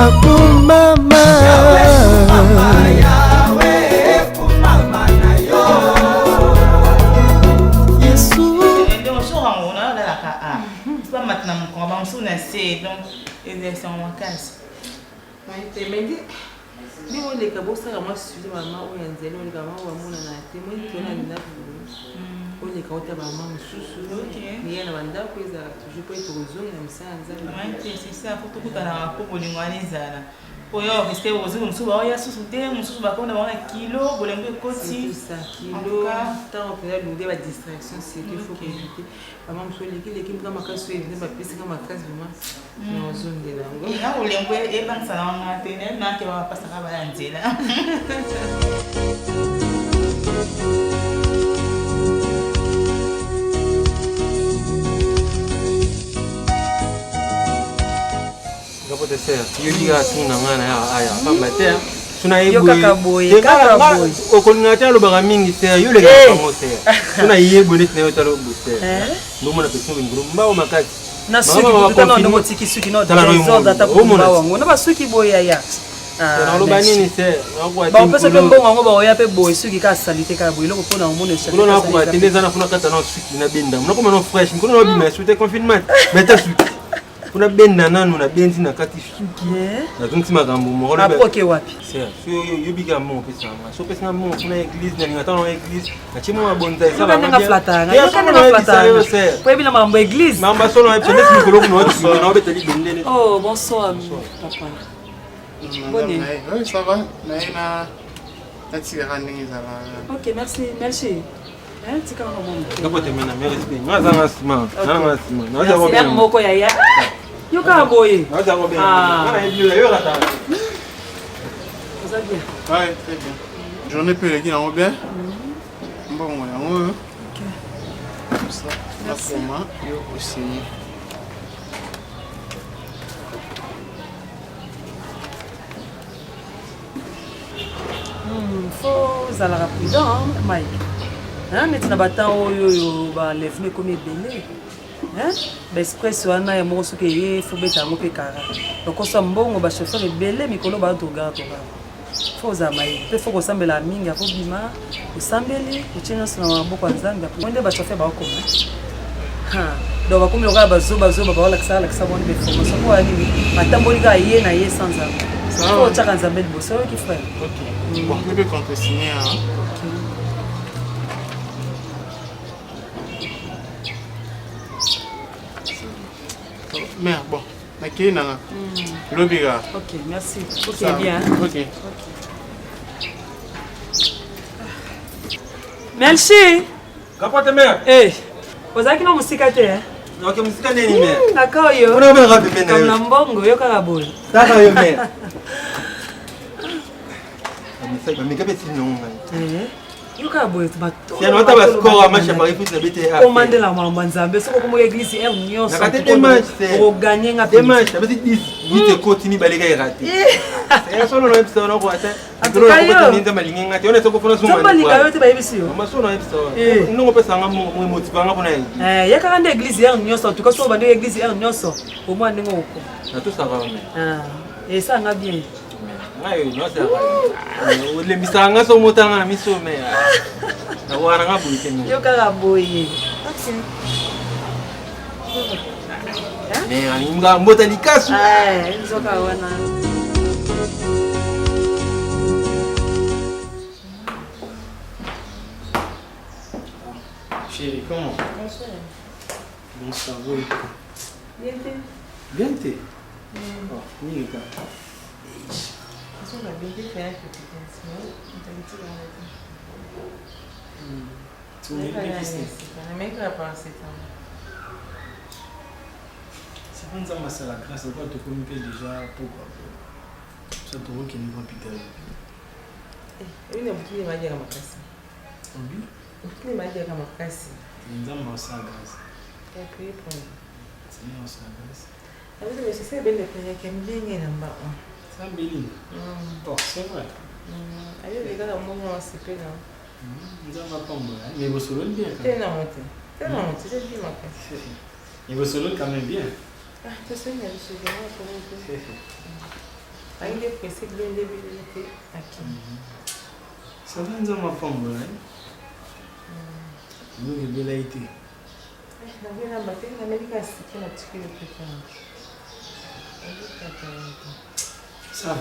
Akumama Oyo rester aux jours musu ba oya susu te musu ba konda ba kilo bolembe koti ça kilo tant on peut nous des distractions c'est qu'il faut éviter maman musu l'équipe dans ma casse et ba pesi kama casse vraiment dans zone de lango ya olembe e bansa na nga tene na ke ba pasa ka ba nzela Kapote ser, yo diga suna ngana ya aya pamba te suna yo kakaboye okolinga lo baga mingi ser yo le ka mo ser suna yebo ni tene talo buser ndo mona peso nguru mbao makati na suki kutana ndo motiki suki no desordre ata kumba wangu na basuki boya ya na lo banini ser ba pesa pe mbongo wangu ba oya pe boy suki ka salite ka boy loko pona mona suki kuna ko atendeza na kuna kata na suki na benda mnako mano fresh mkono no bima sute confinement meta suki kuna benda nanu na benzi na kati suki na tunti makambo mo na poke wapi c'est so yo biga mo pesa ma so pesa mo kuna église na ngata na église na chimo mabonza sala na flatanga yo kana na flatanga po ebina mambo église mamba solo na pende mikolo kuno watu na obetali bendele oh bonsoir papa bonne oui ça va na tira ndenge za la OK merci tika na momo ngapote mena merci ngaza sima naza ko bien moko ya yo ka boye naza ko bien na ebile yo rata ça bien ouais très bien journée peut les en bien bon ouais OK ça merci moi yo aussi faut ça la prudent Mike neti na batan oyo baleveme komi ebele baexpress wana ya moko soki eye fo beta yango mpe kara lokosa mbongo bachauffeur ebele mikolo batogara fo ozala ye mpe fo kosambela mingi afo bima osambeli otie nyonso na maboko ya nzambe nde bachauffeur baokoma donc bakomi lokola bazoba baolakisa boni beformation po ya nini batamboli kaka ye na ye sans nzambe fo otiaka nzambe liboso oyoki frère bon mpe contresigner mais bon, OK, nana. Lobira. OK, merci. OK, bien. OK. Merci. Kapote mère. Ozaki no musika te OK, musika neni mère. D'accord yo. Ona ba rabi mena. Comme na mbongo yo kaka boy. Saka yo mère. Amisa ba meka beti nonga. Yuka boy bato. Si on ta score match à Paris foot na bete. Commander la mama nzambe soko komo église er nyonso. Na kate match c'est. O gagner nga pe. Match, abeti 10. 8 continue baleka irate. C'est solo no episode no kwa ta. Ndolo ko ninda malinga ngati ona soko fona suma. Zomba linga yo te ba yebisi yo. Ma solo episode. Ndongo pesa nga mo motiva nga pona yi. Ya kaka nde église er nyonso en tout cas so ba nde église er nyonso. Au moins ndingo ko. Na tout ça va mais. Et ça nga bien. Ayo no ça va. Le misanga so motanga na miso mais. Na wana nga buite ni. Yo kaka boye. OK. Mais ani mga mbota likasu. Nzoka wana. Chérie, comment? Bonsoir. Bien. Bien t'es. Nika. Sono bene fare che ti pensi, Tu me dis c'est quand ça m'a fait la grâce, on va te communiquer déjà pourquoi. Ça te voit qu'il n'y a pas plus Il y a beaucoup de manières à ma classe. Oui. Beaucoup de manières à ma classe. Il y a une grâce. Et puis, c'est une grâce. Mais c'est bien de faire qu'elle me vienne en bas. C'est un béni. Bon, c'est vrai. Allez, les gars, on va se faire. Nous avons pas mal. Mais vous serez bien. C'est non, c'est bien ma classe. Et vous serez quand même bien. Ah, tu sais, il y a le second pour vous. Il est pressé de l'aider. Ça va, nous avons pas mal. Nous avons bien été. Ça va.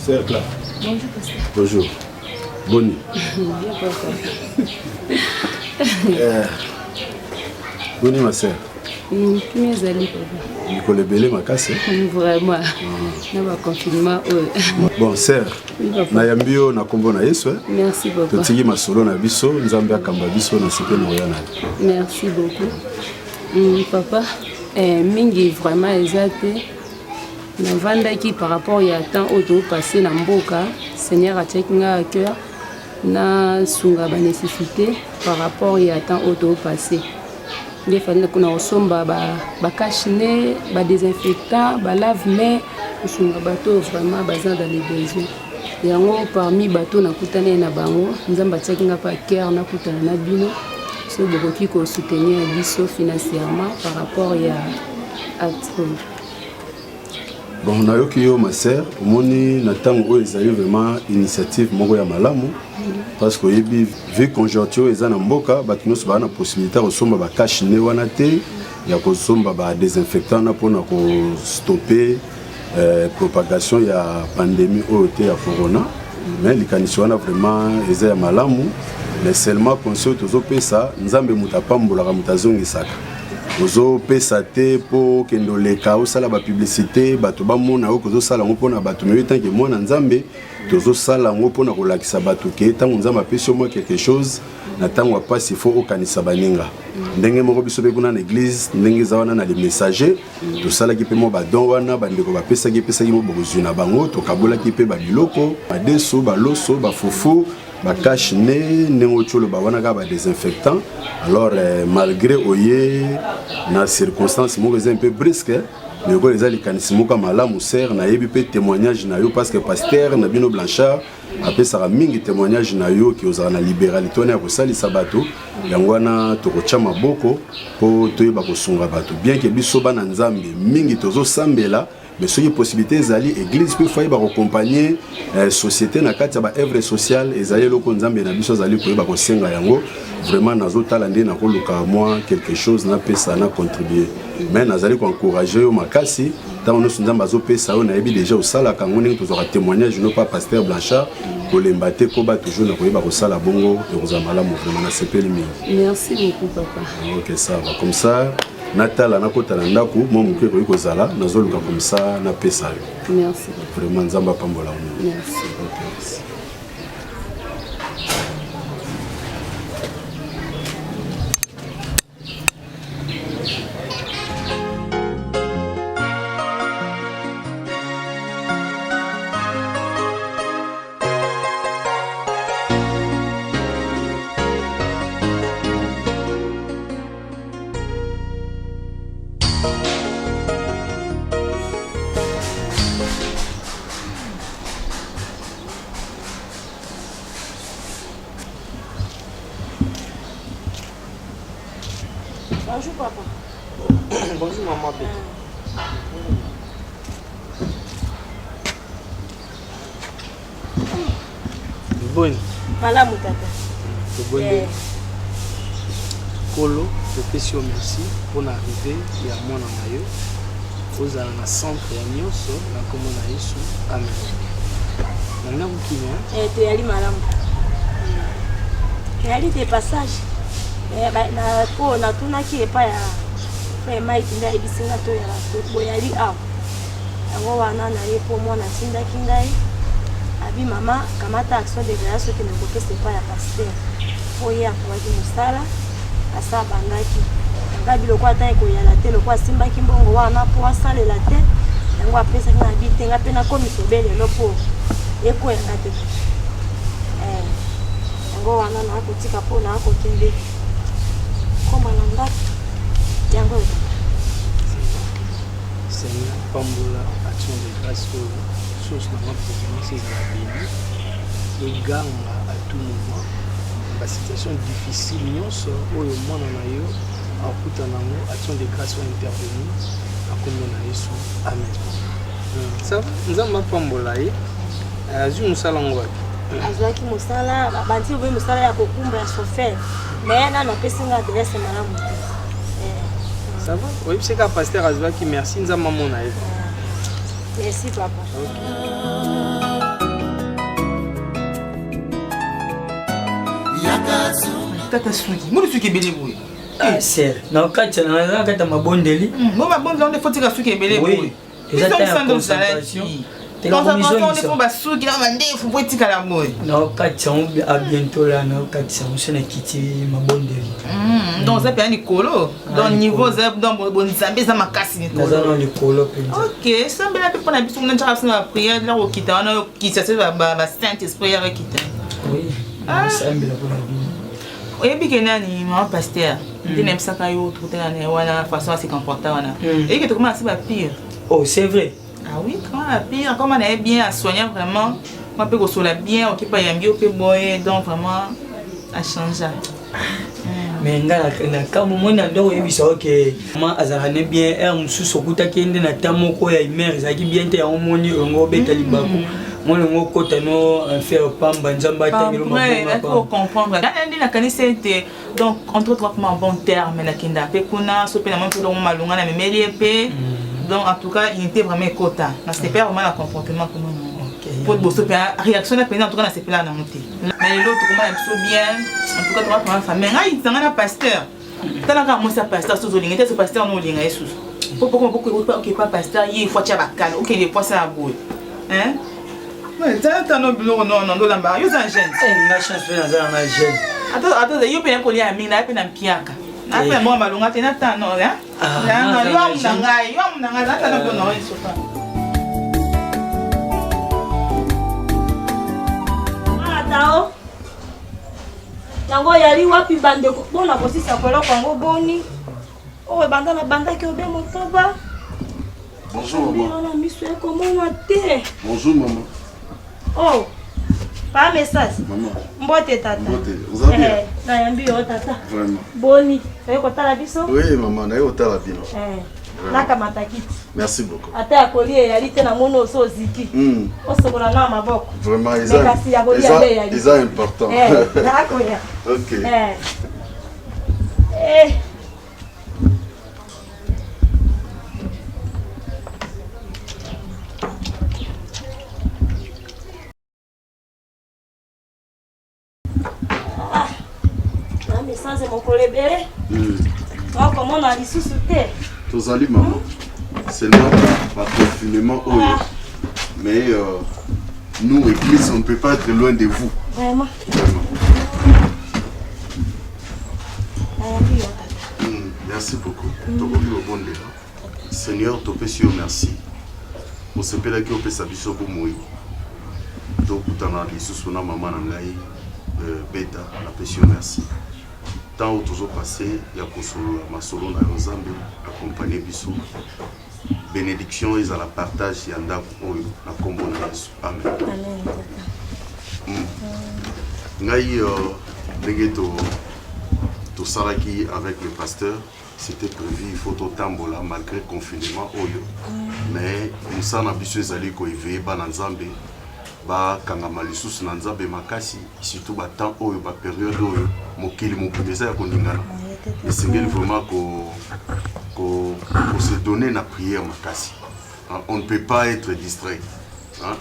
Cercle. Bonjour, pasteur. Bonjour. Bonne nuit. Bonne nuit, ma sœur. Mes amis, papa. Il connaît belé ma casse. Vraiment. N'a pas confinement. Bon, sœur. Nayambio na kombo na Yesu. Merci beaucoup. Totiki masolo na biso, nzambe akamba biso na sepe na yana. Merci beaucoup. Papa, mingi vraiment exact. Navandaki par rapport à temps au passé na mboka, Seigneur a tchèque à cœur na sunga ba nécessité par rapport à temps au passé. Il fallait qu'on a somba ba cache-nez, ba désinfectant, ba lave-mains, sunga bateau vraiment basant dans les besoins. Et en parmi bateau na kutana na bango, nzamba tchèque nga pa cœur na kutana na bino, so bokoki ko soutenir biso financièrement par rapport à Bon, nayoki yo ma sœur, omoni na tango oyo ezali vraiment initiative moko ya malamu parce que yebi vu conjoncture eza na mboka bato nyonso baa na possibilité kosomba ba cache nez wana te ya kosomba ba désinfectant na mpona kostopper propagation ya pandémie oyo te ya corona mais likanisi wana vraiment eza ya malamu mais seulement conseil tozopesa nzambe moto apambolaka moto azongisaka ozo pesa te po kendo leka osala ba publicité bato bamona o kozo sala ngo pona bato mais tant que mwana nzambe tozo sala ngo pona kolakisa bato ke tango nzambe apesi moi quelque chose na tango apasi faut okanisa baninga ndenge moko biso be kuna na église ndenge za wana na les messagers to sala ki pe mo ba don wana bandeko bapesa ki mo bokozwi na bango to kabola ki pe ba biloko ba deso ba loso ba fufu ba cache nez nengo cholo ba wana ka ba désinfectant alors malgré oye na circonstance moko un peu brusque mais ko les alikanisi moko malamu ser na yebi pe témoignage na yo parce que pasteur na bino Blanchard apesaka mingi témoignage na yo ki ozala na libéralité na kosalisa bato yango wana tokotia maboko po toyeba kosunga bato bien que biso bana nzambe mingi tozosambela mais soki possibilité ezali église pe fayi bakoaccompagner société na kati ya ba œuvre sociale ezali eloko nzambe na biso azali koyeba kosenga yango vraiment nazotala nde nakoluka moi quelque chose napesa na contribuer mais nazali koencourager yo makasi ntango nyonso nzambe azopesa yo nayebi déjà osalaka yango ndenge tozwaka témoignage no pa pasteur Blanchard kolemba te koba toujours na koyeba kosala bongo ekozala malamu vraiment nasepeli mingi. Merci beaucoup papa. Ok ça va comme ça natala nakota na ndako mo moke koyi kozala nazoluka comme ça na pesa yo. Merci. Vraiment nzamba pambola mo. Merci. Okay. Bonjour papa. Bonjour maman. Bonne. Malamu tata. Bonne. Kolo, je te remercie pour l'arrivée ya mwana na yo. Ozala na centre ya nyonso na kombo na Yesu. Amen. Nanga bukina. Toyali malamu. Toyali de passage. Na po na tunaki epa ya maiti nda ebisinga to ya boyali awa yango wana na ye po mwana tindaki ngai abi mama kamata action de grâce soki nakopesa epa ya pasteur po ye akobaki mosala asa bandaki nga biloko ata ekoyala te loko asimbaki mbongo wana mpo asalela te yango apesaki na bite nga mpe nakomisa ebelelo mpo ekoyenga te yango wana nakotika mpo nakokende komba na ndako yango Seigneur, pambola action de grâce source dans ma province et la béni et garde à tout moment la situation difficile nyonso oyo mwana na yo akuta nango action de grâce va intervenir akombo na Yesu amen. Ça nzamba pambola ye azwi mosala ngo wapi azwaki mosala banti obe mosala ya kokumba ya chauffeur mais na napesi nga adresse malamu te. Ça va? Oui, c'est qu'à pasteur azwaki merci nzamba mona ye. Merci papa. Tata suki, mo suki ebele boye. Ah ser, na kati na kati mabondeli. Mo mabondeli on faut tika suki ebele boye. Ils ont une concentration. Quand on est pas suki na mande faut pas tika la boye. Na kati on à bientôt là na kati on se na kiti mabondeli. Donc ça peut aller colo. Dans niveau ça dans bon nzambe za makasi ni colo. Dans le colo pe. OK, ça me la peut na biso na tshaka na prière la okita na okita se ba Saint Esprit ya okita. Oui. Ça me la pour la vie. Oyebi ke nani maman pasteur ndine msaka yo tukutana na wana façon assez comportable wana et que tu commences à pire. Oh c'est vrai. Ah oui, quand la pire comme on est bien à soigner vraiment on peut consoler bien OK pas yambi peut boyer donc vraiment à changer. Mais ngala na kama mona ndo yebisa OK ma azarane bien mususu okuta kende na tamoko ya mère zaki bien te ya omoni ngo beta libako. Moi le mot kotano faire pamba nzamba tangelo mabonga pour comprendre là ndina kanisa était donc entre autres en bon terme na kinda pe kuna so pe na mpo do malunga na memeli pe donc en tout cas il était vraiment kota na c'était pas vraiment le comportement que nous pour bosso pe réaction na pe en tout cas na c'est là na monter mais l'autre comment il so bien en tout cas toi pour famille ngai tanga na pasteur tala ka mo sa pasteur so zolinga te so pasteur no linga Jesus pourquoi OK pas pasteur il faut tia bakala OK les fois ça boue hein. Mais t'as non bureau non lamba yo za jeune na chance na jeune attends yo pe ko lia mina pe na mpiaka na pe mo malunga te na tano ya na yo mnanga na ko no eso pa atao yango yali wapi bande ko bona ko sisa ko lo kwango boni o banda ki obe motoba. Bonjour maman. Bonjour maman. Oh, pas message. Maman. Mbote tata. Mbote. Vous avez bien? Na yambi yo tata. Vraiment. Boni. Fais ko tala biso? Oui maman, na yo tala bino. Naka matakiti. Merci beaucoup. Ata akolié yali te na mono so ziki. Osokola na maboko. Vraiment ils sont important. D'accord. OK. message mon collègue. Donc comment on a dit sous terre. Tous allés maman. C'est là pas confinement mais nous église on ne peut pas être loin de vous. Vraiment. Merci beaucoup. Seigneur, te pèse merci. Pour ce père qui peut s'habiller pour mourir. Donc dans la sous maman nangai bêta la pèse merci. Tant où toujours passé, il y a consolo ma solo na Nzambe accompagner biso. Bénédiction ils à la partage yanda oyo na kombo na Yesu. Amen. Ngai negeto to salaki avec le pasteur, c'était prévu il faut tout tambola malgré le confinement oyo. Mais musa na biso ezali ko éveiller ba Nzambe ba kangama lisusu na Nzambe makasi surtout ba temps oyo ba période oyo mokili mopimeza ya koningana. Esengeli vraiment ko se donner na prière makasi. On ne peut pas être distrait. Hein?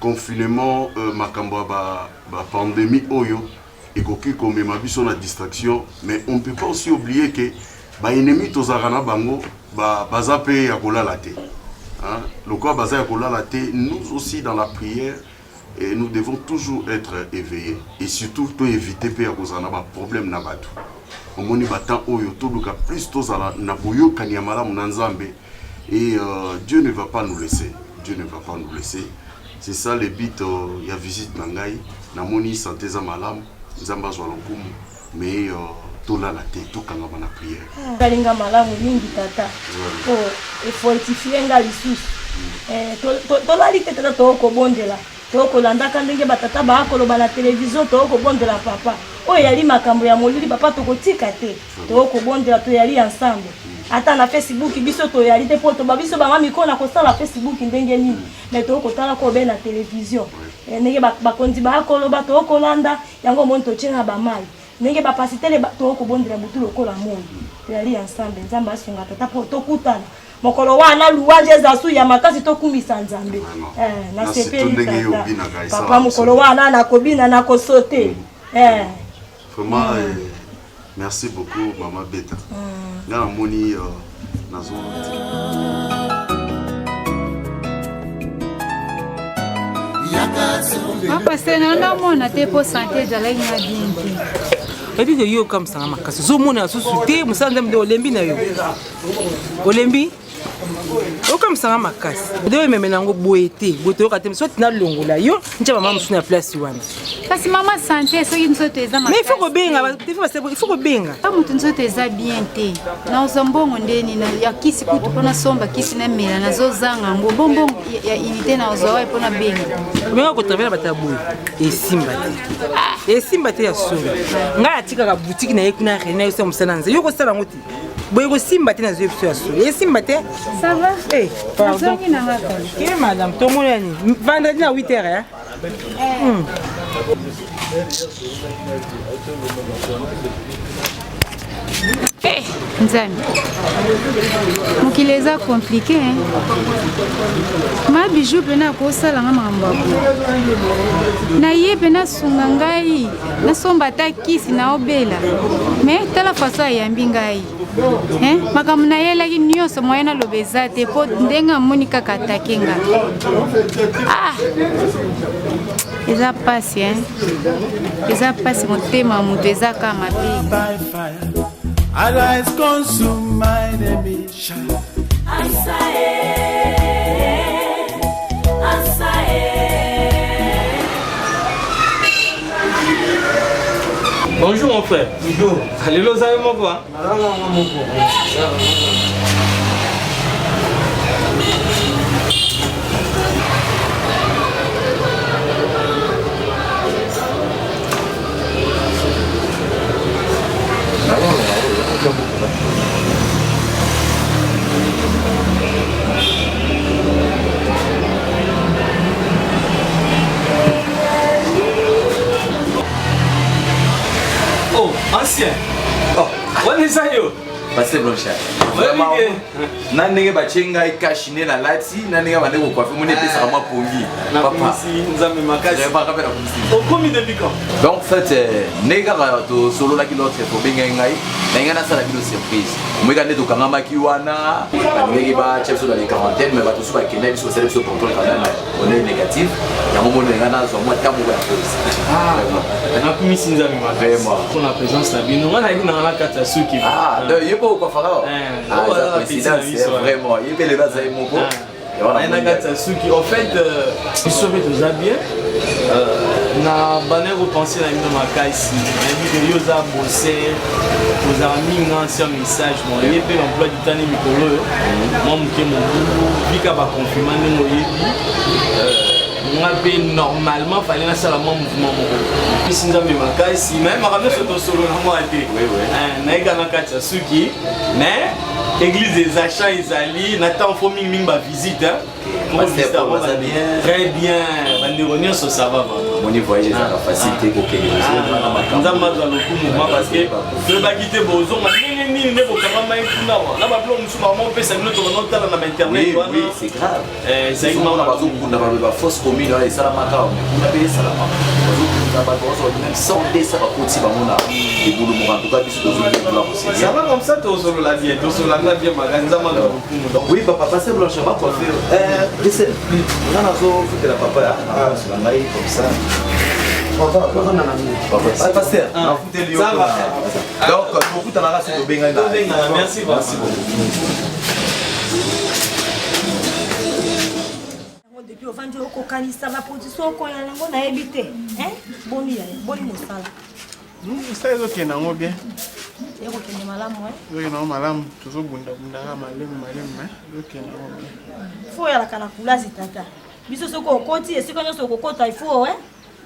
Confinement makambo ba pandémie oyo et koki comme ma biso na distraction mais on ne peut pas aussi oublier que ba ennemi tozarana bango ba bazape ya kolala te. Hein? Le quoi baza ya kolala te nous aussi dans la prière Et nous devons toujours être éveillés. Et surtout, éviter de faire des problèmes. Au moins, et Dieu ne va pas nous laisser. Dieu ne va pas nous laisser. C'est ça le but. Il y a visite Nangaï. Namoni santé malam. Zamba Zoualokum. Mais tout là la tête, tout quand on a prière. Kalinga malam mingi tata. Il faut fortifier ngali to la lite tata to ko bondela. To ko landa kandenge batata ba ko loba la télévision to ko bondela papa. O yali makambo ya molili papa to ko tika te. To ko bondela to yali ensemble. Ata na Facebook biso to yali te poto ba biso ba mami ko na ko sala Facebook ndenge nini. Mais to ko tala ko be na télévision. Ndenge ba kondi ba ko loba to ko landa yango monto chenga ba mai. Ndenge ba pasitele to ko bondela butu lokola moyo. To yali ensemble nzamba asunga tata poto kutana. Mokolo wana luwaje za su ya makasi to kumisa nzambe na sepeli tata papa mokolo wana na kobina na kosote vraiment merci beaucoup maman Beta ngana moni nazo papa c'est non mona te po santé de la ina bien. Et puis yo comme ça makasi zo mona so souté musanda mde olembi na yo olembi o comme ça makasi de même nango boete bote ka tem soit na longola yo ntia mama musu na place wana kasi mama santé so yin so te za makasi mais il faut ko benga amutu nso te za bien te na ozombongo ndeni na yakisi kutu pona somba kisi na mela na zo zanga ngo bombo ya unité na ozowa pona benga mais ko travailler bataboy et simba te ya songa nga atika ka boutique na yekuna rena yo se musananze yo ko sala ngoti boy ko simba te na zo ya so et simba te ça va pardon que madame tout monde ni vendredi à 8h hein Nzami mokili eza compliqué ma bijou pena kosala nga makambo na ye pena sunga ngai nasomba ta kisi na obela mais tala faso ayambi ngai makambo na ye elaki nyonso moye naloba eza te mpo ndenge amoni kaka atake nga eza pasi eza pasi motema moto eza kaka mabe Arise, consume my enemies. Bonjour mon frère. Bonjour. Allez, vous avez mon quoi? Oh, ancien. Oh, on est ça yo. Passez Blanchard. Vraiment. Nandenge bachenga ikashine la lati, nandenge bande ko coiffer mon épée ça m'a pongi. Papa. Nous avons makasi. Pas capable de communiquer. Au combien de piquant. Donc en fait nega to solo la kilotre to benga ngai. Nanga na sala kilo surprise. Mweka ndeto kangama kiwana. Ngi ba chef sur la quarantaine mais ba to suba kena biso sala biso contrôle quand même. On est négatif. Ya mo nanga na zo mo tamu ya police. Na kumisi nzami makasi. Pour la présence la bino ngana ina na kata suki. Quoi faire vraiment il est là ça est mon beau en fait ils sont tous bien na banner repenser la mine makasi na yo za bosser aux amis ancien message bon il peut l'emploi du temps mikolo moi mke mon boulot bika ba confirmer ngo yebi normalement fallait na sala mouvement moko sinza me makasi même ramé photo solo na moi été na ekana kati suki mais église des achats ezali na temps faut ming ba visite très bien banderonio so ça va mon voyage ça facilité pour que les gens nzamba za lokumu parce que tu vas quitter bozo nini ne kokanga mai kuna wa na ba blog musu ba mo pesa bino to no tala na internet wana oui c'est grave c'est une na bazo kuna ba fausse commune ala sala maka kuna pe sala maka bazo kuna ba bozo même sans dessa ba koti ba mona et boulot mo en tout cas biso to zo la ça va comme ça to solo la bien to solo la bien maganza manga donc oui papa passer blanche va coiffer laissez on a zo foutre la papa sur la maille comme ça pasteur ça va donc beaucoup de la race de benga merci beaucoup depuis au vandi okokanisa ba position okoya yango na ebité boni mosala ça ezokenda yango bien ekokende malamu ezokenda yango malamu tozobundabundaka malemu ezokenda yango bien fo oyalaka na kulasi tata biso soki okoti esika nyonso okokota ifo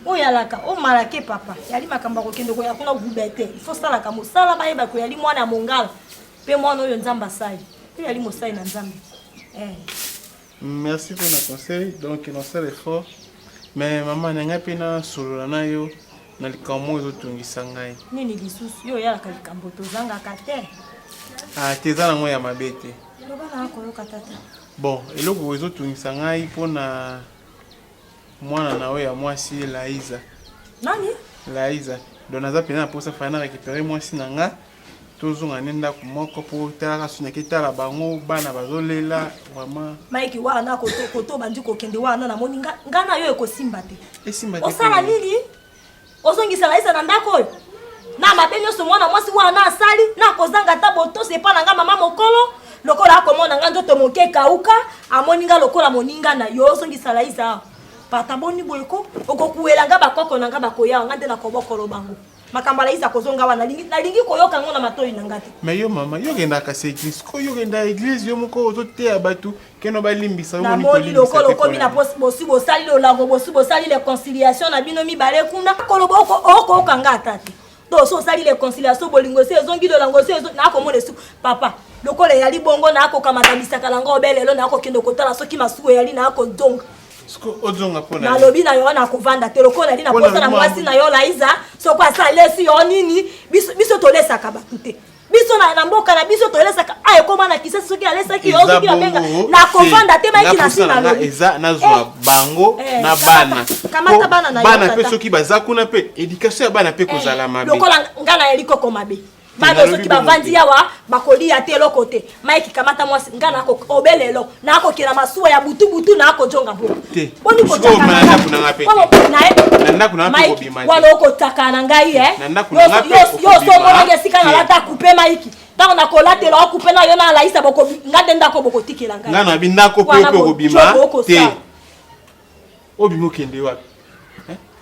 oyalaka omalake papa yali makambo akokende koya kuna gube te ifo salaka mosala bayeba ko yali mwana ya mongala mpe mwana oyo nzambe asali mpe yali mosali na nzambe merci pour le conseil donc on fait l'effort mais maman nanga pena solo na yo na likambo ezotungisa ngai nini lisusu yo yalaka likambo tozangaka te teza nango ya mabe te loba na akoyoka tata bon eloko ezotungisa ngai mpona mwana na oyo ya mwasi Laiza nani Laiza donc naza pena na posa fana récupérer mwasi na nga tozonga ne ndako moko po talaka sunaki tala bango bana bazolela vraiment Mike wana koto bandi kokende wana na moni ngana yo ekosimba te esimba te osala nini ozongisa Laiza na ndako oyo na mabenyo so mwana mwasi wana asali na kozanga ta boto sepa na nga mama mokolo lokola akomona nga ndoto moke kauka amoni nga lokola moninga na yo ozongisa Laiza pata boni boyeko okokuela nga bakoko na nga bakoya nga nde na kobokolo bango makamba Laiza kozonga wana nalingi koyoka ngona matoyi na ngati mais yo mama yo genda ka église ko yo genda église yo moko ozote ya batu keno balimbisa na moni lokolo komi na bosi bosali lolango bosi bosali les conciliation na bino mibale kuna kolobo oko okanga tati to so sali les conciliation bolingo se ezongi lolango se na komona su papa lokolo yali bongo na akokamata bisaka langa obelelo na akokende kotala soki masuo yali na akodonga Sko ozonga pona. Na lobi na yo na kovanda te lokola ali na posa na mwasi na yo Laiza soko asalesi yo nini biso tolesaka batute biso na mboka na biso tolesaka ay koma na kisa soki alesaki yo soki abenga na kovanda te mai na sina na eza nazwa bango na bana kamata bana na yo bana pe soki bazakuna pe éducation ya bana pe kozala mabe lokola ngana eliko komabe bado soki bavandi yawa bakolia te lokote Mike kamata mwasi ngana ko obelelo na ko kira masuwa ya butu na ko jonga bo boni ko taka na kuna ngape na kuna ngape ko bima wala ko taka na ngai yo so mona gesika na lata couper Mike tango na ko late lo couper na yo na Laiza boko ngade ndako boko tikela ngai ngana bindako pe ko bima te obimo kende wapi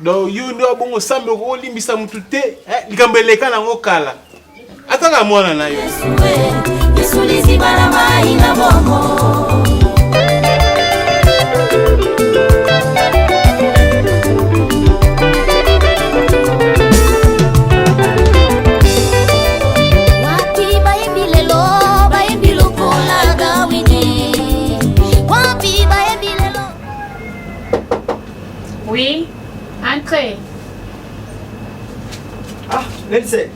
do yo ndo bongo sambe ko limbisa mutu te likambeleka na ngokala ataka mwana na yo Yesu lizibala mai na bomo wapi bayebilelo bayebilo kola gawini wapi bayebilelo oui entrez Belle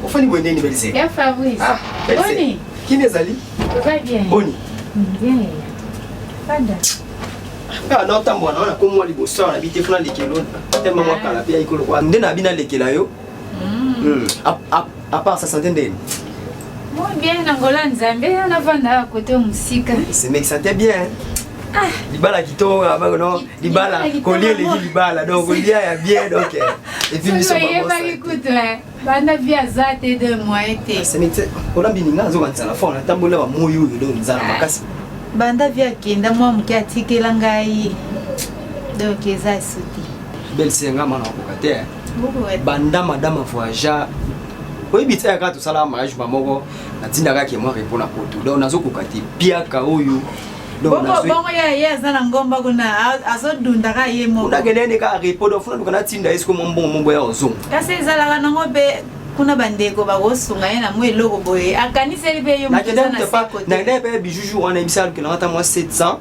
Ofani bwendeni Belle. Bien Fabrice. Boni. Qui n'est Ali? Va bien. Boni. Bien. Panda. Na otambwa naona ko mwa liboso na bite funa lekelo. Tema mwa kala pia ikolo kwa nde na bina lekela yo. À part ça santé ndeni. Moi bien Angola Nzambe na vanda côté musika. Ce mec sentait bien. Libala kito no libala collier les libala donc lia ya bien donc et puis nous sommes pas écoute banda via zate de mois été c'est mec on a bininga zo kanza la fona tambola wa moyo yo do nzala makasi banda via kenda mwa mke atikela ngai donc eza suti Belle senga mana ko kate banda madame voyage oui bitsa ka to sala mariage mamoko na tinda ka ke moi répondre pour tout donc nazo ko kate piaka oyo bongo ya zana ngomba kuna azodunda ka yemo kuna genene ka repodo funa tukana tinda isiko mombo ya ozungu kasi ezala na ngobe kuna bandeko bakosunga ye na mweloko boye akaniseli pe yo mutana na seko na ndé pe bijuju wana imsal que na ata moi 700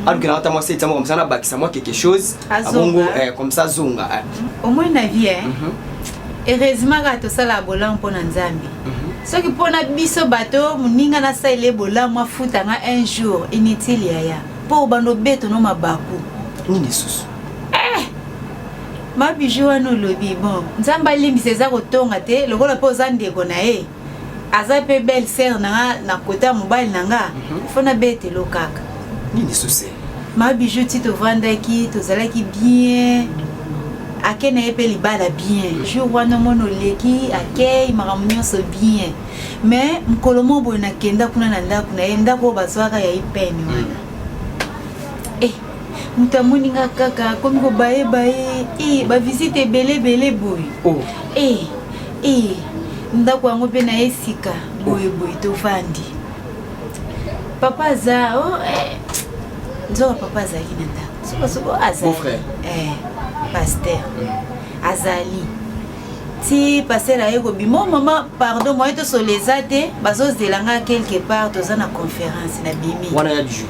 alors que na ata moi 700 comme ça na bakisa moi quelque chose abongo comme ça zonga au moins na vie heureusement ka tosala bolamu mpona nzambe soki mpona biso bato moninga nasalele bolamu afutanga un jour inutile yaya mpo bando beto no mabaku nini susu mabiju wana olobi bon nzambe alimbisa eza kotonga te lokola mpo oza ndeko na ye aza mpe belle sere nanga na kota mobali nanga fo nabetelo kaka nini susu mabiju ti tovandaki tozalaki bien ake na ye mpe libala bien jour wana mona oleki akei makambo nyonso bien mais mokolo mo boye nakenda kuna na ndako na ye ndako oyo bazwaka ya ipene wana moto amoninga kaka komi kobayebaye bavisite ebele boye ndako yango mpe na ye sika boyeboye tovandi papa aza nzoka papa azalaki na ndako sokosoko azali paster azali ti paster aye kobima mama pardon moye tosoleza te bazozelanga quelque part toza na conférence na bimi wana ya biju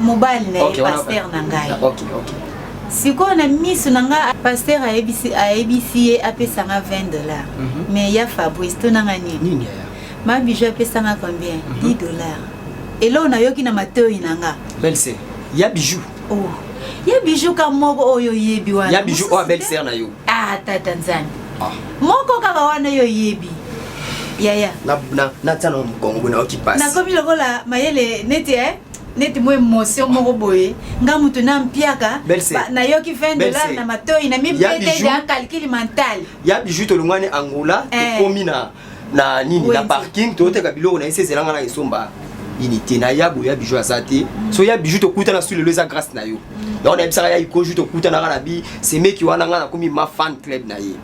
mobali na ye paster na ngai sikoyo na miso na nga paster ayebisi ye apesanga $20 mais ya Fabrice tonanga nini mabiju apesanga combien $10 eloo nayoki na matoi na nga belle ya biju ya biju ka moko oyo yebi wana ya biju o belle sœur na yo tata nzambe moko kaka wana yo yebi yaya na tana mkongo na okipasi na komi lokola mayele neti mo émotion moko boye nga mutu na mpiaka na yoki $20 na matoi na mipete ya calcul mental ya biju to lungane Angola komi na nini na parking to te kabilo na isezelanga na isomba unité na ya boya biju azate so ya biju to kuta na sur le leza grâce na yo on a bisaka ya ikoju to kuta na rabi c'est mec qui wana nga na komi ma fan club na ye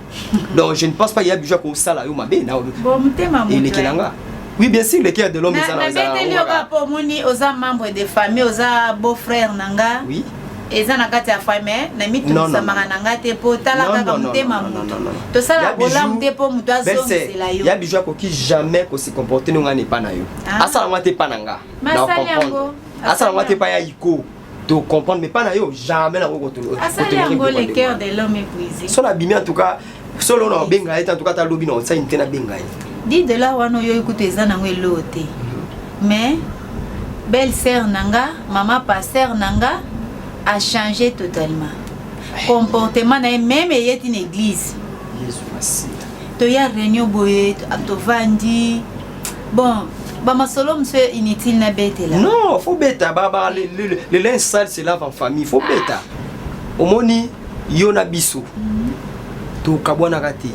donc je ne pense pas ya biju ko sala yo mabe na bon mutema mu lekelanga oui bien sûr le cœur de l'homme ça na beteli oka po moni oza membre de famille oza beau frère nanga oui eza na kati ya famille na mitusamaka nanga te po tala kaka mutema mutu tosala bolamu te po mutu azongisela yo ya biju akoki jamais ko se comporter nonga ne pa na yo asala ngwa te pa nanga na comprendre asala ngwa te pa ya iko to comprendre mais pas na yo jamais na ko to asala yango le cœur de l'homme épuisé so na bimi en tout cas solo na benga en tout cas ta lobi na sa inte na benga $10 wana yo ikutu eza nango elo te mais belle sœur nanga maman pasteur nanga a changé totalement comportement na même yeti na église to ya réunion boye to vandi bon bamasolo monsieur inutile na betela non faut beta baba le linge sale c'est lave en famille faut beta omoni yo na biso to kabwana kati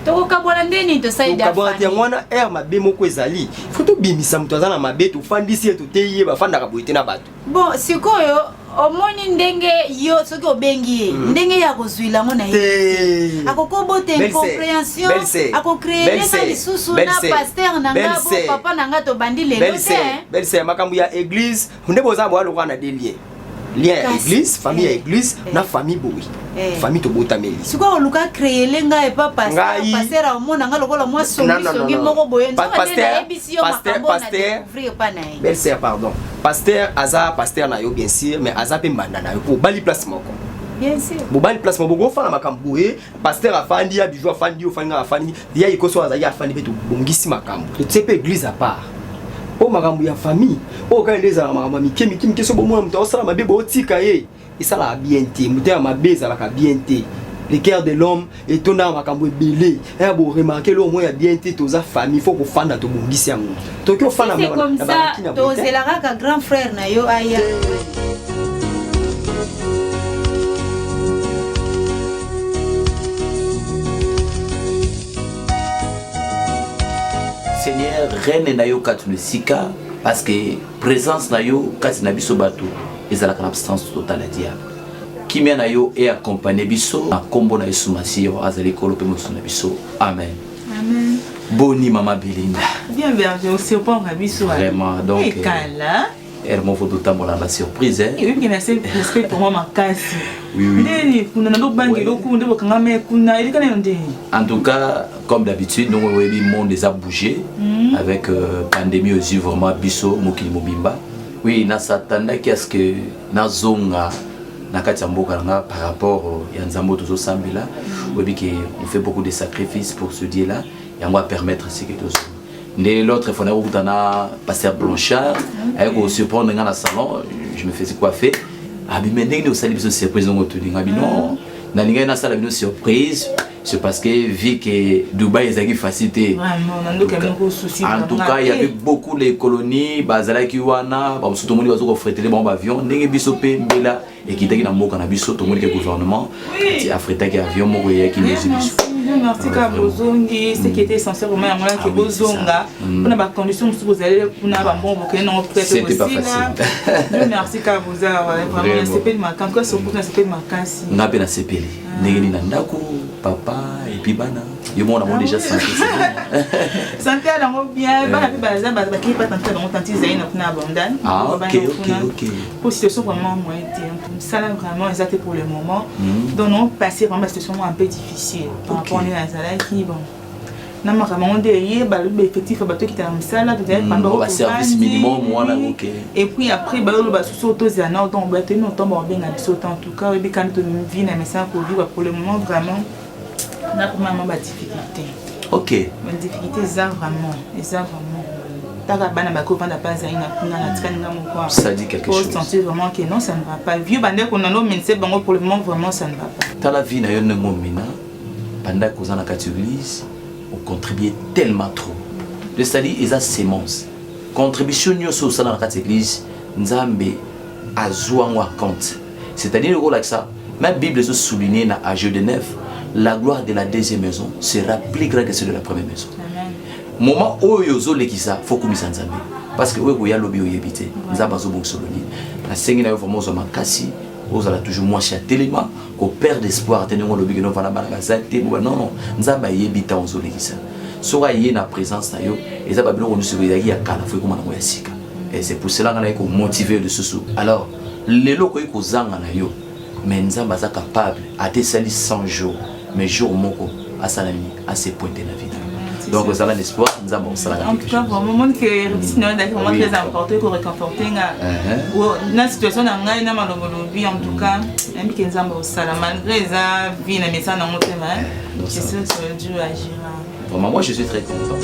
to kabwana ndeni to saida kabwana te ngwana mabe moko ezali faut to bimisa mutu azana mabe to fandisi to teye ba fanda ka boite na bato bon sikoyo omoni ndenge yo soki obengi ye ndenge ya kozwila ngo na ye akokobote incompréhension akocréer neka lisusu na paster nanga bo papa nanga tobandi lelo te belle sœur makambo ya église nde boza bo aloko na delie lien ya église famille ya église na famille boui famille to botameli sikoyo oluka créer lenga epa paster omona nga lokola mwa songi moko boye nayebisi yo makambo na découvrir pa na ye belle sœur pardon pasteur aza pasteur na yo bien sûr mais aza pe mbanda na yo pour bali place moko bien sûr bo bali place moko go fana makambo e pasteur afandi ya bijou afandi ofandi afandi ya ikoso aza ya afandi beto bongisi makambo to tsepe église à part o makambo ya famille o ka ndeza makambo mikemi keso bo mona muto osala mabe bo tika ye isala bien te muto ya mabeza la ka bien te le cœur de l'homme et ton âme a cambo belé et bon remarquer le moins bien té toza famille faut ko fanda to bongisi yango to ko fanda c'est comme ça to zelaka ka grand frère na yo aya Seigneur reine na yo katune sika parce que présence na yo katina biso bato ezala kana absence totale à diable kimia na yo et accompagner biso na kombo na Yesu Masiyo azali kolope mosu na biso amen amen boni mama Belinda bien je surprendre biso vraiment donc kala Hermo faut tout la surprise hein oui bien assez respect pour moi ma casse oui ndeni kuna ndo bangi loku ndo kanga me kuna ili kana ndeni en tout cas comme d'habitude nous webi monde déjà bougé avec pandémie aussi vraiment biso mokili mobimba oui na satanda qu'est-ce que na zonga na kati ya mboka nga par rapport ya nzambo tozo sambila on fait beaucoup de sacrifices pour ce Dieu là et on va permettre ce que tous. L'autre fois on a pasteur Blanchard avec au surprendre dans le salon, je me faisais coiffer. Ah mais maintenant nous saluons surprise dans notre ligne. Non, na linga na sala surprise. C'est parce que vu que Dubaï est une facilité. En tout cas, il y avait beaucoup de colonies, Bazala Kiwana, tout le monde va fréter les bons avions, n'engagez bisopé, Bela, et qui était dans le Canabis, tout le monde qui est gouvernement, Afrique qui avion, Mouria qui les ubis. Merci Kabozongi, ce qui était essentiel pour moi, c'est que Bozonga, on a des conditions où vous allez, on a un bon bouquet, non, peut-être aussi. C'était pas facile. Merci Kaboza, vraiment, il s'est fait de ma quand quoi, c'est pour ça, c'est de ma casse. On a bien assez payé. N'engagez Nandako, papa, et puis Bana. Yo mon amour déjà santé. Santé à l'amour bien, bah baza bah qui pas tenter dans tante Zaina na abandonne. Ah OK. Pour situation vraiment moi ça là vraiment exact pour le moment. Donc on passer vraiment situation un peu difficile par rapport à Nazala qui bon. Na vraiment derrière bah l'effectif bah toi qui t'a ça là peut-être pendant le service minimum moi là OK. Et puis après bah le bah sous autozana donc bah tu nous tombe bien à biso en tout cas et puis quand tu vis na message pour vivre pour le moment vraiment on a vraiment des difficultés. Ok. Les difficultés, ça vraiment. Ça dit quelque chose. Pour sentir vraiment que non, ça ne va pas. Vieux bandé qu'on a nommé, c'est bon pour le moment, vraiment, ça ne va pas. Dans la vie, pendant qu'on a la église, on contribue tellement trop. C'est-à-dire, ils ont sémence. Contribution sur ça dans la église, nous avons à jouer en compte. C'est-à-dire, le rôle avec ça, ma Bible se souligne dans Ageu de 9. La gloire de la deuxième maison sera plus grande que celle de la première maison. Moment où yozo lekisa faut que nous ensemble parce que où y a lobby où y habiter nous avons besoin de soloni la sengina yo vraiment zoma kasi aux ala toujours moins cher tellement qu'on perd d'espoir tenir on lobby que nous va la balazate non nous avons y habiter en zone lekisa soit y na présence na yo et ça va bien on nous surveiller ya kala faut comment na sika et c'est pour cela qu'on a qu'on motiver le sous alors les locaux ko zanga na yo mais nous avons capable à descendre 100 jours mais jour moko à salami à ces points de la vie. Donc ça a l'espoir, nous avons ça. En tout cas, vraiment que c'est vraiment très important pour réconforter la situation dans la vie en tout cas, même que nous avons ça malgré ça vie na message dans notre main. C'est ça que Dieu agira. Vraiment moi je suis très content.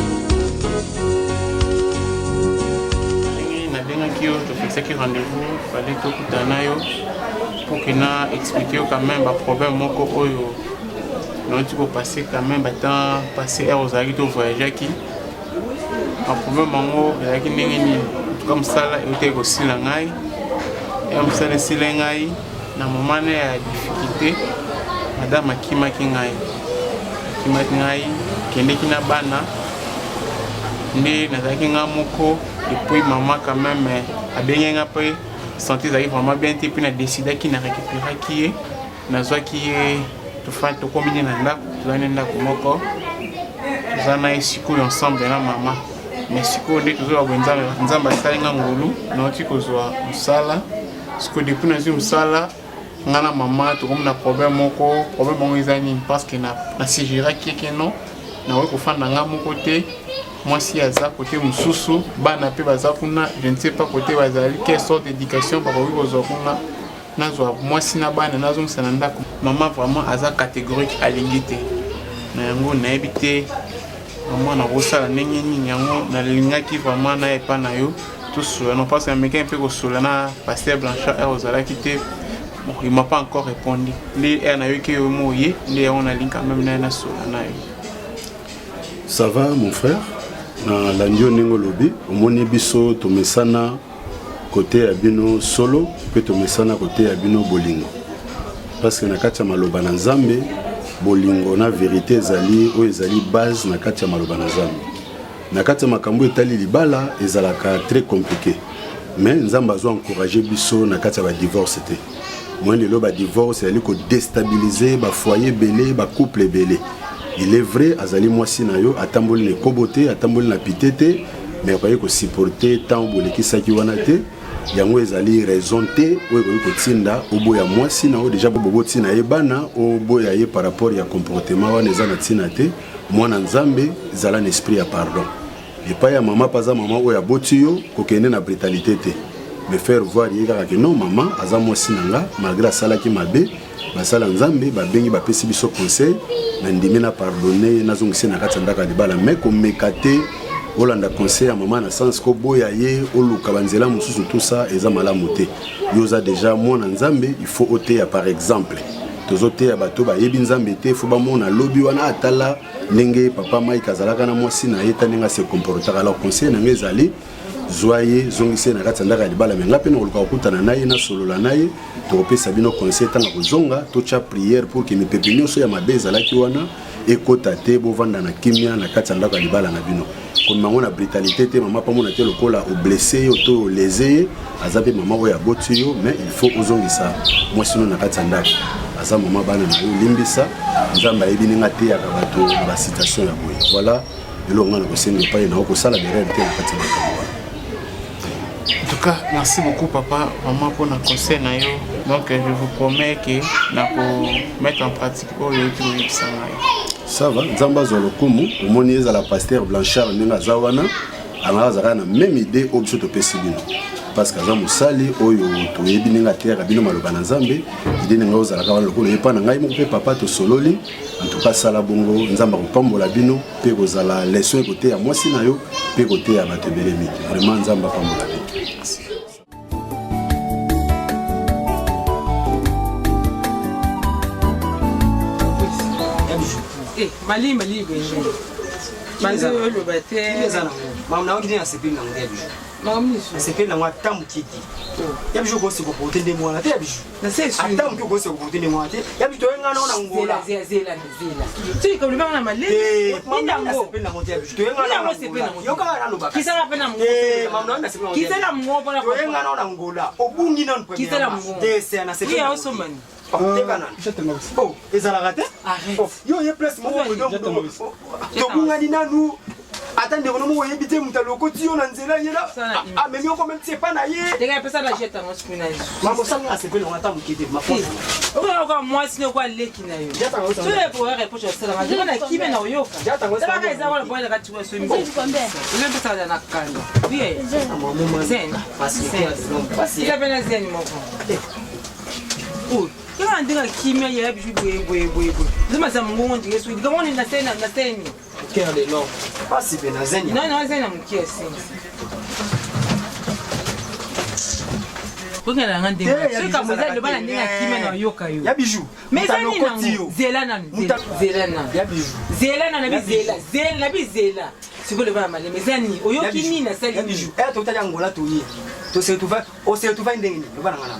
Na benga kio to fixer que rendez-vous fallait to kutana yo pour que na expliquer quand même ba problème moko oyo. Donc tu peux passer quand même temps passer aux arrêts au voyage qui un problème mango avec ni comme ça là il était aussi la ngai et on s'est laissé la ngai na moment à difficulté madame akima kingai kende kina bana ndi na zaki ngamoko et puis maman quand même a bien après santé zaki vraiment bien et puis na décidé qu'il na récupérer qui est na zwa qui est tout combiner na ndako tuzana ndako moko tuzana sikulu ensemble na mama mais sikulu nde tuzoa bwenzabe nzamba salinga ngolu na oti kozwa musala sikulu depuis na zi musala ngana mama tokomna problème moko ezani parce que na sigira kieke non na we kofanda nga moko te mwasi aza côté mususu bana pe baza kuna je ne sais pas côté bazali quelle sorte d'éducation ba ko kozwa kuna nazwa mwasi na bana nazo msana ndako maman vraiment aza catégorique alingi te na yango nayebi te maman na kosala ndenge nini yango nalingaki vraiment na epa na yo tosola non parce que américain mpe kosola na pasteur Blanchard ozalaki te bon il m'a pas encore répondu nde na yo ke yo moye nde on a link quand même na sola na yo. Ça va mon frère na landio ningo lobi omoni biso tomesana côté abino solo peut tomesana côté abino bolingo parce que na kati ya maloba na Nzambe bolingo na vérité ezali o ezali base na kati ya maloba na Nzambe na kati ya makambo etali libala ezalaka très compliqué mais Nzambe azo encourager biso na kati ya ba divorce te moi lelo ba divorce ezali ko déstabiliser ba foyer belé ba couple belé. Il est vrai azali mwasi na yo atamboli ne kobote atamboli na pitete mais pas ko supporter tant boleki saki wana te yango ezali raison te oyo ko tinda oboya mwasi na o déjà bobo tina yebana oboya ye par rapport ya comportement wana ezana tina te mwana Nzambe zala esprit ya pardon et pas ya maman pas maman oyo aboti yo ko kende na brutalité te me faire voir yega que non maman aza mwasi nanga malgré sala ki mabe basala nzambe babengi bapesi biso conseil na ndimi na pardonner nazongisi na kati ndaka libala mais komeka te olanda conseil ya mama na sens ko boya ye oluka banzela mosusu tout ça eza malamu te yoza déjà mwana nzambe il faut oteya par exemple tozoteya bato bayebi nzambe te fo bamona lobi wana atala ndenge papa Mike azalaka na mwasi na ye taninga se comportaka alors conseil na ngezali zoye zongise na kati ndaka libala mais ngape no luka okutana naye na solola naye topesa bino conseil tanga kozonga tocha prière pour que mipepe nyonso ya mabe ezalaki wana ekota te bovanda na kimia na kati ndaka libala na bino komango na brutalité te mama pa mona te lokola o blessé auto lésé azabe mama oya boti yo mais il faut ozongisa mwasi no na kati ndaka aza mama bana na yo limbisa nzamba yebininga te ya bato ba citation ya boye voilà elonga na kosenga pa na okosala berere te na kati ndaka. En tout cas, merci beaucoup papa, maman pour notre conseil. Donc je vous promets que nous mettre en pratique pour le ça va, Nzamba Zolokumu, au moniez à la pasteur Blanchard Nina Zawana, à la même idée au dessus de Pessibino. Parce que Zamu Sali, Oyo, Toyebininga Terre, Abino Malobana Zambe, il dit nous à la Kavala Kolo, et pas Nangaï, papa to Sololi, en tout cas Salabongo, Nzamba Pambo Labino, Pegozala, laissons écouter à moi Sinayo, Pegoté à Matebelemi. Vraiment Nzamba Pambo Labino. Mali Manzi le bâtiment. Maman a dit à ce pays dans le début. Maman, c'est fait dans la table qui dit. Il y a toujours ce que vous tenez moi la tête. C'est sûr. Attends que vous tenez moi la tête. Il y a plutôt un an en Angola. Zéla. Tu es comme le maman a mal. Mindango. Tu es un an en Angola. Yoka Anoba. Qui s'est appelé Angola? Maman, c'est qui s'est la mort pour la fois. Tu es un an en Angola. Au bout d'une an. Qui s'est la mort? C'est un assez. Qui a aussi man. Oh, et ça l'a raté? Arrête. Yo, il y a plus mon nous. Attendez, on m'a évité mon talon quotidien dans Zéla. Ah, mais on même c'est pas naïe. Les gars, ça la jette en spinach. Maman, ça m'a assez peu on attend qui ma foi. Moi, si on voit les qui n'a eu. Tu es pour répondre à ça. Je vais qui mène au yoga. Ça va les avoir le point de la tu vas se mettre. Je vais ça dans la canne. Oui, Zen. Facile. Il a bien Zen, mon frère. Oh. Kama ndinga kimia ya bisu boye. Zuma za mungu ndiye sweet. Kama ni na tena. Cœur de l'homme. Pas si bien Zen. Non, Zen am kia sense. Kuna ngande. C'est comme ça le bana ndinga kimia na yoka yo. Ya bijou. Mais ça ni nango. Zela na. Ya bijou. Zela na bi zela. Zela na bi zela. C'est quoi le bana malé mais zani oyoki ni na sali. Ya bijou. Eh to tali ngola to yi. To se trouva ndenge le bana ngana.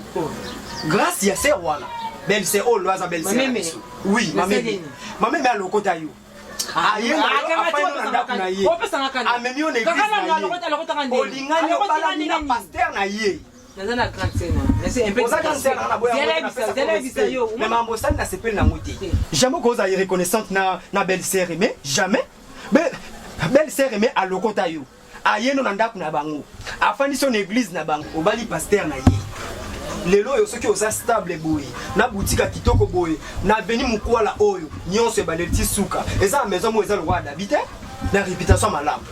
Grâce ya c'est wala. Belle c'est oh loisa belle c'est. Oui, maman. Maman mais à l'okota yo. Ah yé na ye. Ah mais on est église. Olingani obala na pasteur na ye. Nazana grandena. Mais c'est un peu zela bisa yo. Mais mambo ça na sepel na muti. Jamais cause ay reconnaissante na belle sœur aimée, jamais. Belle sœur aimée à l'okota yo. Aye no ndako na bango. Afandi son église na bango. Obali pasteur na ye. Lelo yo soki oza stable boye na boutique kitoko boye na veni mukwala oyo nyonso ebaleti suka eza maison mo eza le roi d'habiter na réputation malamu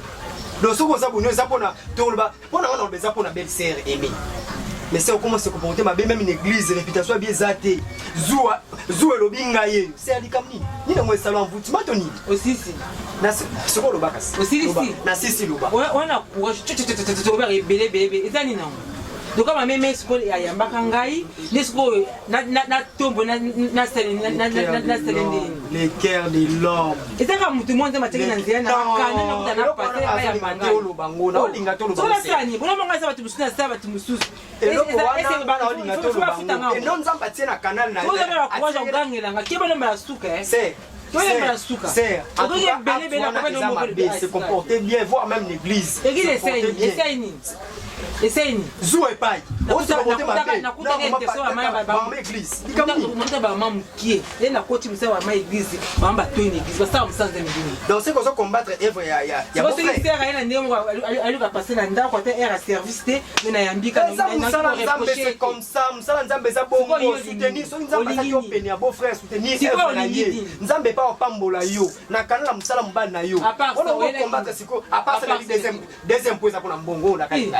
donc soki oza bonyo eza pona toloba pona wana obeza pona belle sœur aimée mais c'est comment se comporter ma même une église réputation bien zate zoua elobi ngaye c'est alikamni ni na mo salon vous matoni aussi si na soko lo bakas aussi na sisi loba wana courage tu oba belé ezani na donc comme même expo ya mbakangai l'expo na tombo na les cœurs de l'homme et ça comme tout le monde m'a tiré dans zéla na kana na passer ya mandolo bango na olinga tolo bango ça ça ni bona manga ça batu musuna ça batu mususu et c'est bana olinga tolo bango et non nzamba tie na canal na vous avez la courage en gangela nga kebana ma suka c'est c'est se comporter bien voir même l'église essaye Zou et paille. On se comporter ma paix. Non, ma église. Donc c'est qu'on se combattre Ève ya beau frère. C'est comme ça, Msala Nzambe za bongo soutenir, so Nzambe za yo penia beau frère soutenir Ève na ye. Nzambe pa opambola yo. Na kanala Msala mbana na yo. On va combattre siko à part ça deuxième point ça pour na mbongo na kai.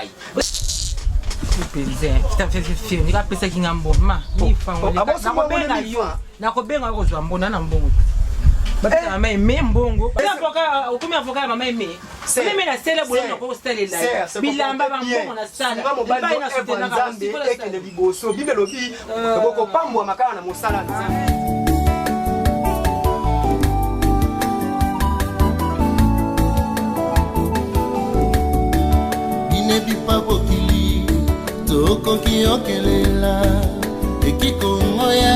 nikapesa kingamboma nakobenga kozwa mbona na mbongo bapesa mama eme mbongo ukumi avoka ya mama eme meme na sele bolonga ko stalela bilamba ba mbongo na sala ba ina sutena ka ekende liboso bibelobi boko pambwa makala na mosala nzambe. Bipa bokili tokoki okelela ekikongoya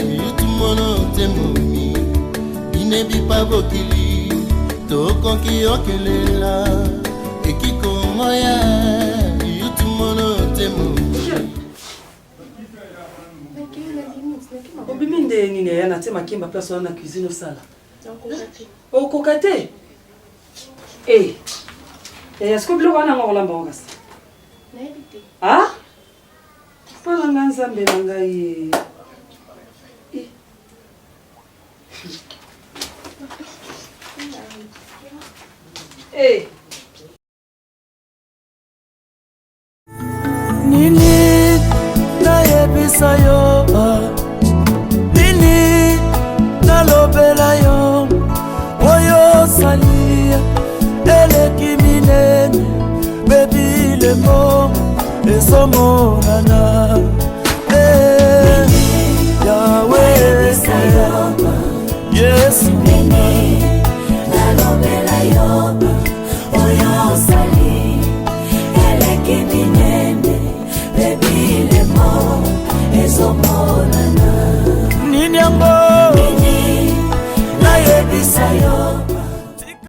yutumono temomi ine bipa bokili tokoki okelela ekikongoya yutumono temomi obimi nde nini ya na te makimba place wana na cuisine osala okokate est-ce que biloko wana ngo lamba ngasi ah pala nganzambe na ngai nini nayebisa yo nini nalobela yo oyo salia eleki minene bebilemo ezomonana yawe yesu nalobela yo oyo sali eleki minene bebilemo ezomonana